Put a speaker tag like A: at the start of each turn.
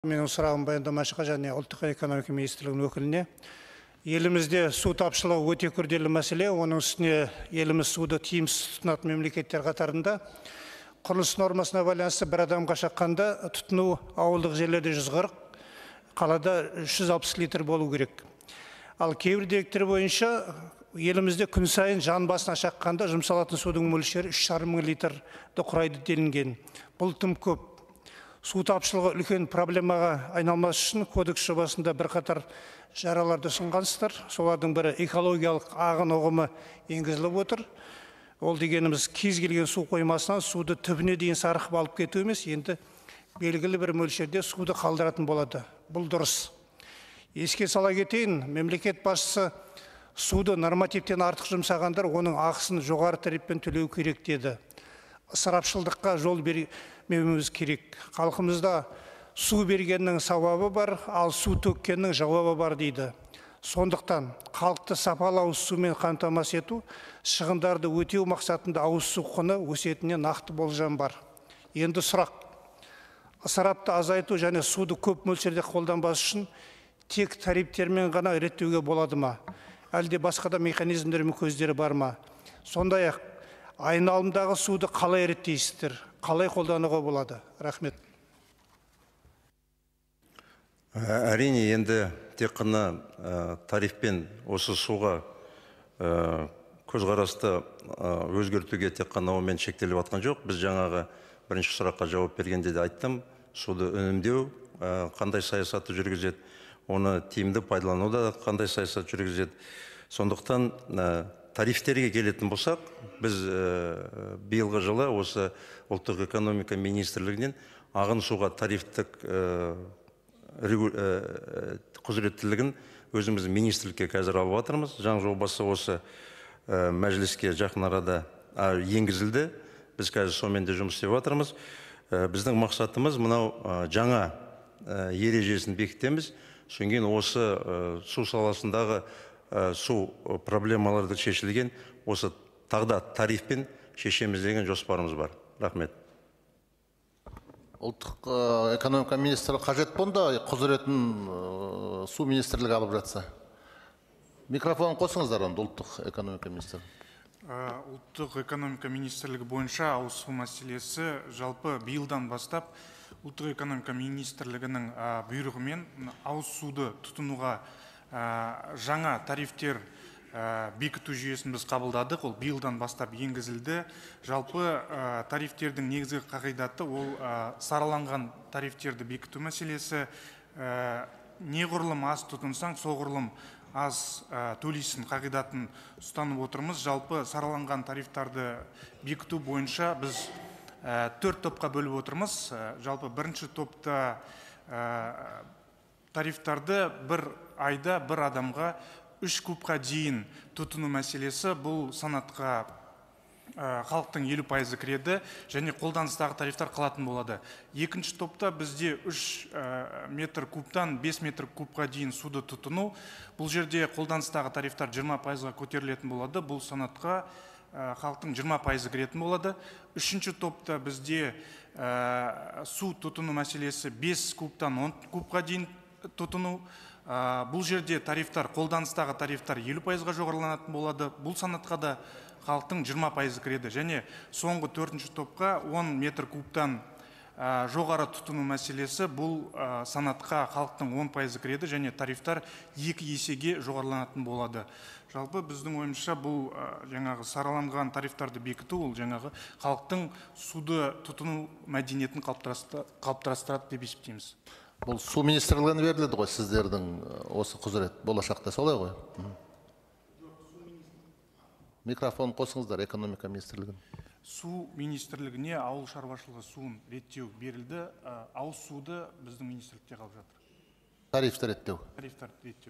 A: Менің сұрағым баяндамашыға және ұлттық экономика министрлігінің өкіліне. Елімізде су тапшылығы өте күрделі мәселе. Оның үстіне еліміз суды тиімсіз тұтынатын мемлекеттер қатарында. Құрылыс нормасына байланысты бір адамға шаққанда тұтыну ауылдық жерлерде 140, қалада 360 литр болу керек. Ал кейбір деректер бойынша елімізде күн сайын жан басына шаққанда жұмсалатын судың мөлшері 3,5 мың литрді құрайды делінген. Бұл тым көп. Су тапшылығы үлкен проблемаға айналмас үшін кодекс жобасында бірқатар шараларды ұсынғансыздар. Солардың бірі экологиялық ағын ұғымы енгізіліп отыр. Ол дегеніміз кез келген су қоймасынан суды түбіне дейін сарқып алып кету емес, енді белгілі бір мөлшерде суды қалдыратын болады. Бұл дұрыс. Еске сала кетейін, мемлекет басшысы суды нормативтен артық жұмсағандар оның ақысын жоғары тарифпен төлеу керек деді. Ысырапшылдыққа жол бермеуіміз керек. Халқымызда су бергеннің сауабы бар, ал су төккеннің жауабы бар дейді. Сондықтан халықты сапалы ауыз сумен қамтамасыз ету, шығындарды өтеу мақсатында ауыз су құны өсетіне нақты болжам бар. Енді сұрақ: ысырапты азайту және суды көп мөлшерде қолданбас үшін тек тарифтермен ғана реттеуге болады ма? Әлде басқа да механизмдер мен көздері бар ма? Сондай-ақ айналымдағы суды қалай реттейсіздер? Қалай қолдануға болады? Рахмет.
B: Әрине, енді тек қана тарифпен осы суға көзқарасты өзгертуге тек қана онымен шектеліп атқан жоқ. Біз жаңағы бірінші сұраққа жауап бергенде де айттым, суды үнемдеу қандай саясатты жүргізеді, оны тиімді пайдалануда қандай саясат жүргізеді. Сондықтан тарифтерге келетін болсақ, біз биылғы жылы осы ұлттық экономика министрлігінен ағын суға тарифтік құзыреттілігін өзіміздің министрлікке қазір алып жатырмыз. Заң жобасы осы мәжіліске жақын арада енгізілді. Біз қазір сонымен де жұмыс істеп жатырмыз. Біздің мақсатымыз мынау жаңа ережесін бекітеміз. Содан кейін осы су саласындағы су проблемаларды шешілген, осы тағда тарифпен шешеміз деген жоспарымыз бар. Рахмет.
C: Ұлттық экономика министрі қажет болса, құзыретін су министрлігі алып жатса. Микрофон қосыңыздар онда, ұлттық экономика министрі.
D: Ұлттық экономика министрлігі бойынша ауыз су мәселесі жалпы биылдан бастап ұлттық экономика министрлігінің бұйрығымен ауыз суды тұтынуға жаңа тарифтер бекіту жүйесін біз қабылдадық. Ол биылдан бастап енгізілді. Жалпы тарифтердің негізгі қағидаты ол сараланған тарифтерді бекіту мәселесі. Неғұрлым аз тұтынсаң, соғұрлым аз төлейсің қағидатын ұстанып отырмыз. Жалпы сараланған тарифтарды бекіту бойынша біз 4 топқа бөліп отырмыз. Жалпы бірінші топта тарифтарды бір айда бір адамға 3 кубқа дейін тұтыну мәселесі, бұл санатқа халықтың 50% кіреді және қолданыстағы тарифтар қалатын болады. Екінші топта бізде 3 метр кубтан 5 метр кубқа дейін суды тұтыну. Бұл жерде қолданыстағы тарифтар 20%-ға көтерілетін болады. Бұл санатқа халықтың 20% кіретін болады. Үшінші топта бізде су тұтыну мәселесі 5 кубтан 10 кубқа дейін тұтыну. Бұл жерде тарифтар, қолданыстағы тарифтар 50%-ға жоғарыланатын болады. Бұл санатқа да халықтың 20% кіреді. Және соңғы 4-ші топқа 10 метр кубтан жоғары тұтыну мәселесі, бұл санатқа халықтың 10% кіреді және тарифтар 2 есеге жоғарыланатын болады. Жалпы біздің ойымызша бұл жаңағы сараланған тарифтарды бекіту, ол жаңағы халықтың суды тұтыну мәдениетін қалыптастырады деп есептейміз.
C: Бұл су министрлігіне беріледі ғой, сіздердің осы құзырет болашақта, солай ғой? Микрофон қосыңыздар, экономика министрлігін.
D: Су министрлігіне ауыл шаруашылығы суын реттеу берілді. Ауыз суды біздің министрлікте қалып жатыр.
C: Тарифті реттеу.
D: Тарифтарды реттеу.